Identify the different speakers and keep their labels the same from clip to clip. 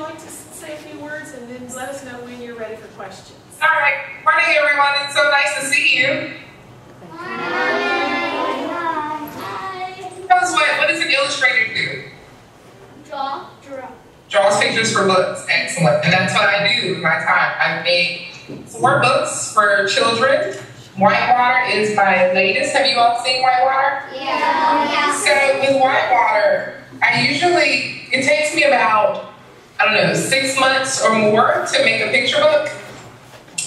Speaker 1: like to say a few words and then let us know when you're ready for questions?
Speaker 2: All right. Morning, everyone. It's so nice to see you. Tell us what does an illustrator do?
Speaker 3: Draw.
Speaker 2: Draws pictures for books. Excellent. And that's what I do with my time. I've made 4 books for children. Whitewater is my latest. Have you all seen Whitewater?
Speaker 3: Yeah.
Speaker 2: So with Whitewater, it takes me about, 6 months or more to make a picture book.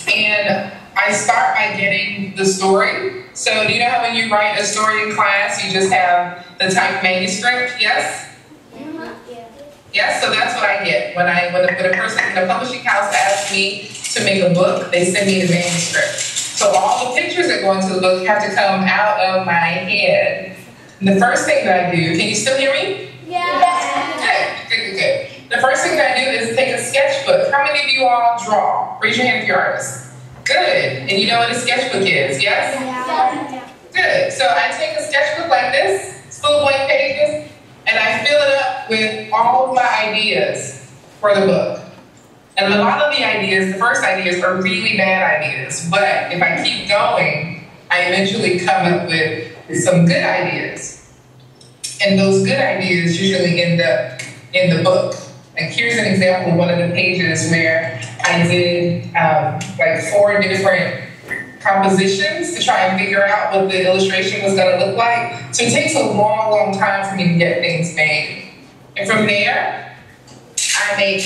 Speaker 2: And I start by getting the story. So do you know how when you write a story in class, you just have the typed manuscript? Yes? Yes, so that's what I get. When a person in a publishing house asks me to make a book, they send me the manuscript. So all the pictures that go into the book have to come out of my head. And the first thing that I do, can you still hear me?
Speaker 3: Yeah.
Speaker 2: Good. The first thing that I do is take a sketchbook. How many of you all draw? Raise your hand if you're artists. Good. And you know what a sketchbook is, yes?
Speaker 3: Yeah.
Speaker 2: Good. So I take a sketchbook like this, it's full of blank pages, and I fill it up with all of my ideas for the book. And a lot of the first ideas are really bad ideas, but if I keep going, I eventually come up with some good ideas. And those good ideas usually end up in the book. Like here's an example of one of the pages where I did 4 different compositions to try and figure out what the illustration was going to look like. So it takes a long time for me to get things made. And from there, I make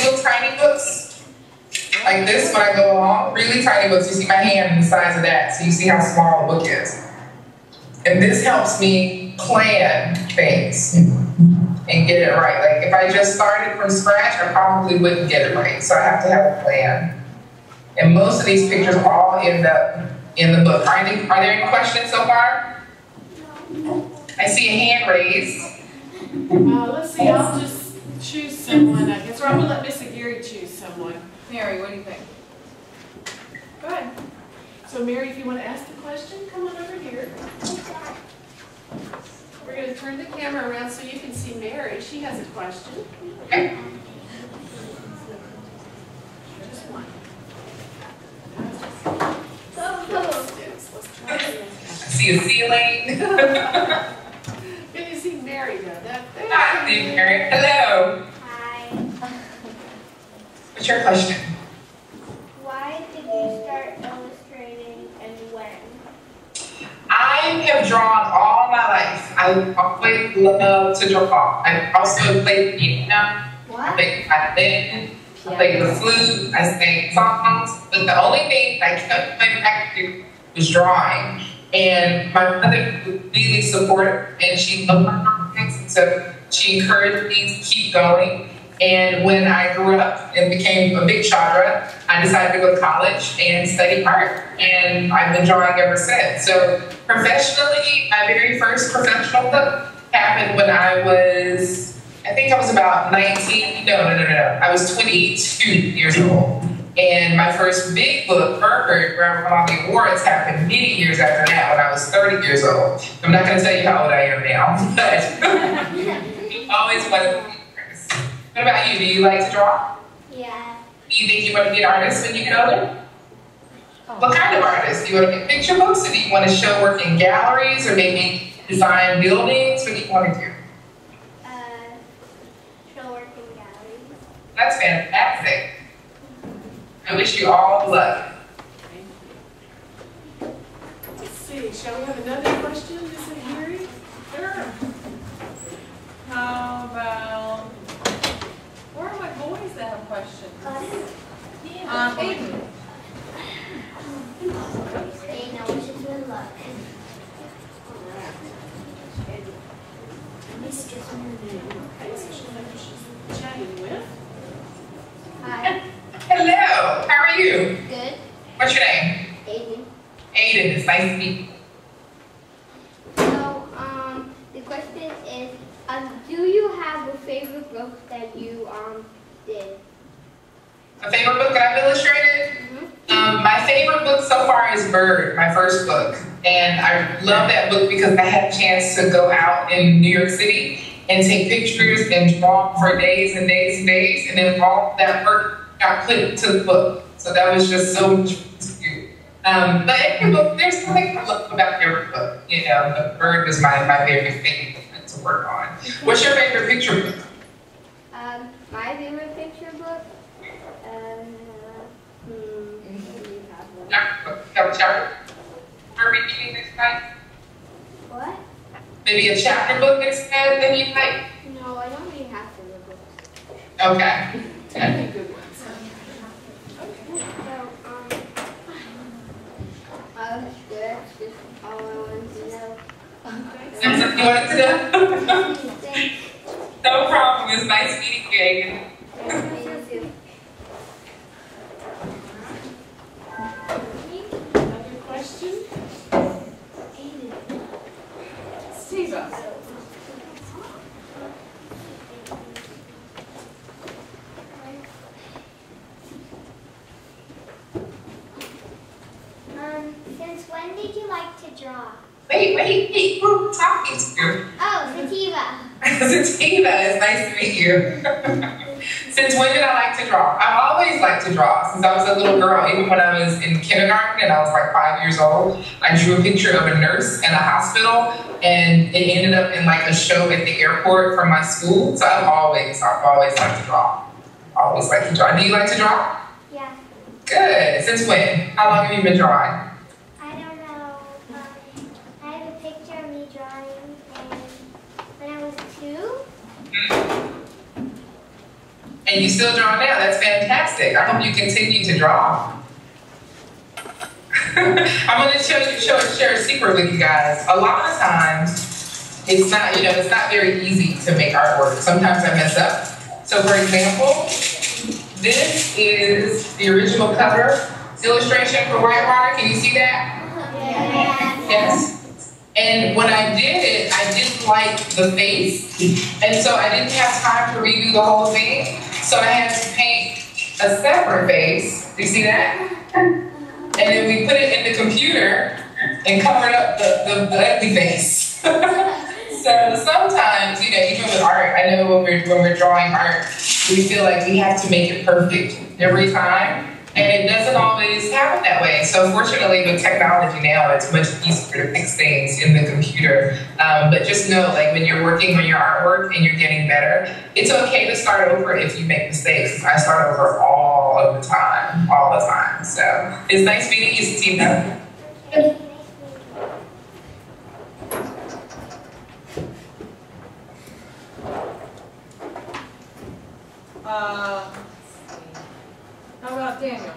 Speaker 2: little tiny books like this when I go along. Really tiny books. You see my hand the size of that, so you see how small the book is. And this helps me plan things and get it right. Like if I just started from scratch, I probably wouldn't get it right. So I have to have a plan. And most of these pictures all end up in the book. Are there any questions so far? I see a hand raised.
Speaker 1: Let's see, I'll just choose someone, I guess. Or I'm going to let Miss Aguirre choose someone. Mary, what do you think? Go ahead. So Mary, if you want to ask the question, come on over here. We're going to turn the camera around so you can see Mary. She has a question.
Speaker 2: Okay.
Speaker 1: Just one.
Speaker 2: I see a ceiling.
Speaker 1: Can you see Mary though?
Speaker 2: I see Mary. Hello.
Speaker 3: Hi.
Speaker 2: What's your question?
Speaker 3: Why did you start illustrating and when?
Speaker 2: I have drawn all my life. I always love to draw. I also played the piano. I played the violin. I played the flute. I sang songs. But the only thing I kept going back to was drawing. And my mother was really supportive, and she loved my drawings, and so she encouraged me to keep going. And when I grew up and became a big Shadra, I decided to go to college and study art. And I've been drawing ever since. So professionally, my very first professional book happened when I was about 19. No. I was 22 years old. And my first big book, Burford, where I won all the awards, happened many years after that when I was 30 years old. I'm not going to tell you how old I am now, but always wanted to be an artist. What about you? Do you like to draw?
Speaker 3: Yeah.
Speaker 2: Do you think you want to be an artist when you get older? What kind of artist? Do you want to make picture books, or do you want to show work in galleries, or maybe design buildings? What do you want to do?
Speaker 3: Show work in galleries.
Speaker 2: That's fantastic. I wish you all the luck.
Speaker 1: Let's see, shall we have another question, Miss Aguirre? Sure. How about, where are my boys that have questions? Aiden.
Speaker 3: Aiden, I wish you good luck.
Speaker 1: Okay, so she'll know who she's chatting with.
Speaker 3: Hi.
Speaker 2: Hello, how are you?
Speaker 3: Good.
Speaker 2: What's your name?
Speaker 3: Aiden.
Speaker 2: Aiden, it's nice to meet you.
Speaker 3: So, the question is, do you have a favorite book that you did?
Speaker 2: A favorite book that I've illustrated? My favorite book so far is Bird, my first book. And I love that book because I had a chance to go out in New York City and take pictures and draw for days and days and days, and then all that work got put into the book. So that was just so much fun to do. But every book, there's something I love about every book. You know, the bird was my favorite thing to work on. What's your favorite picture book?
Speaker 3: My favorite picture book?
Speaker 2: Have a chapter? Are we reading next night?
Speaker 3: What?
Speaker 2: Maybe a chapter book instead that you like?
Speaker 3: No, I don't really have to look books.
Speaker 2: Okay. Okay.
Speaker 1: Good ones.
Speaker 3: So, that's just all I wanted to know.
Speaker 2: Something you wanted to know?
Speaker 3: Thanks.
Speaker 2: No problem. It's nice meeting you, Aiden.
Speaker 3: Thank you.
Speaker 1: Another question? Steve.
Speaker 3: Since when did you like to draw?
Speaker 2: Wait. Who are talking to?
Speaker 3: Oh, Sativa.
Speaker 2: Sativa, it's nice to meet you. Since when did I like to draw? I've always liked to draw. Since I was a little girl, even when I was in kindergarten and I was like 5 years old, I drew a picture of a nurse in a hospital, and it ended up in like a show at the airport from my school. So I've always liked to draw. Always liked to draw. Do you like to draw?
Speaker 3: Yeah.
Speaker 2: Good. Since when? How long have you been drawing?
Speaker 3: I don't know. I have a picture of me drawing when I was 2.
Speaker 2: And you still draw now. That's fantastic. I hope you continue to draw. I'm going to share a secret with you guys. A lot of times, it's not very easy to make artwork. Sometimes I mess up. So for example, this is the original cover illustration for Bryan. Can you see that? Yes. And when I did it, I didn't like the face. And so I didn't have time to redo the whole thing. So I had to paint a separate face. Do you see that? And then we put it in the computer and covered up the ugly face. So sometimes, even with art, I know when we're drawing art, we feel like we have to make it perfect every time. And it doesn't always happen that way. So fortunately with technology now, it's much easier to fix things in the computer. But just know, like when you're working on your artwork and you're getting better, it's okay to start over if you make mistakes. I start over all the time. So it's nice meeting you, Sativa.
Speaker 1: How about Daniel?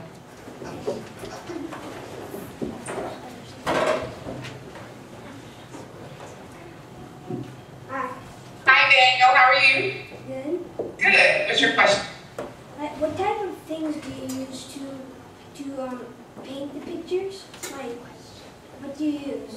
Speaker 2: Hi Daniel, how are you?
Speaker 4: Good.
Speaker 2: Good. What's your question?
Speaker 4: What type of things do you use to paint the pictures? Like, what do you use?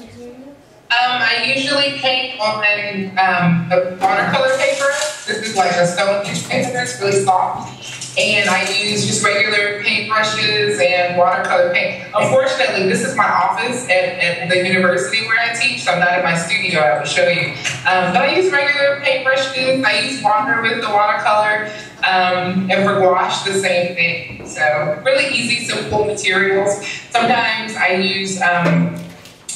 Speaker 2: I usually paint on a watercolor paper. This is like a stone paper. It's really soft. And I use just regular paintbrushes and watercolor paint. Unfortunately, this is my office at the university where I teach, so I'm not in my studio. I will show you. But I use regular paintbrushes. I use water with the watercolor, and for gouache, the same thing. So really easy, simple materials. Sometimes I use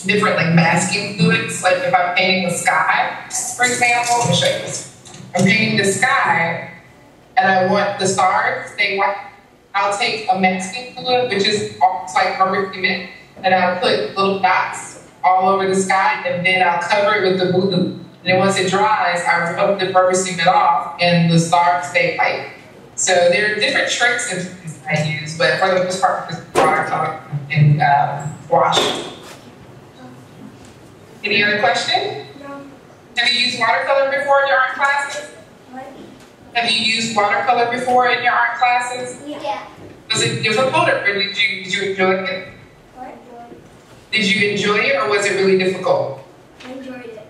Speaker 2: different like masking fluids. Like if I'm painting the sky, for example, let me show you this. I'm painting the sky, and I want the stars to stay white. I'll take a masking fluid, which is almost like rubber cement, and I'll put little dots all over the sky, and then I'll cover it with the blue. And then once it dries, I rub the rubber cement off, and the stars stay white. So there are different tricks and things I use, but for the most part, just watercolor and gouache. Any other question?
Speaker 4: No.
Speaker 2: Have you used watercolor before in your art classes?
Speaker 4: What?
Speaker 2: Have you used watercolor before in your art classes?
Speaker 3: Yeah.
Speaker 2: Was it difficult, or did you enjoy it?
Speaker 4: What?
Speaker 2: Did you enjoy it, or was it really difficult?
Speaker 4: I enjoyed it.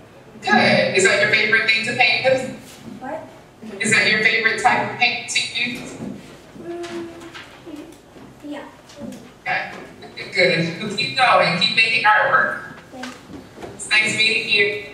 Speaker 2: Good. Is that your favorite thing to paint with?
Speaker 4: What?
Speaker 2: Is that your favorite type of paint to use?
Speaker 4: Yeah.
Speaker 2: Okay. Good. Keep going. Keep making artwork.
Speaker 4: Thanks.
Speaker 2: It's nice meeting you.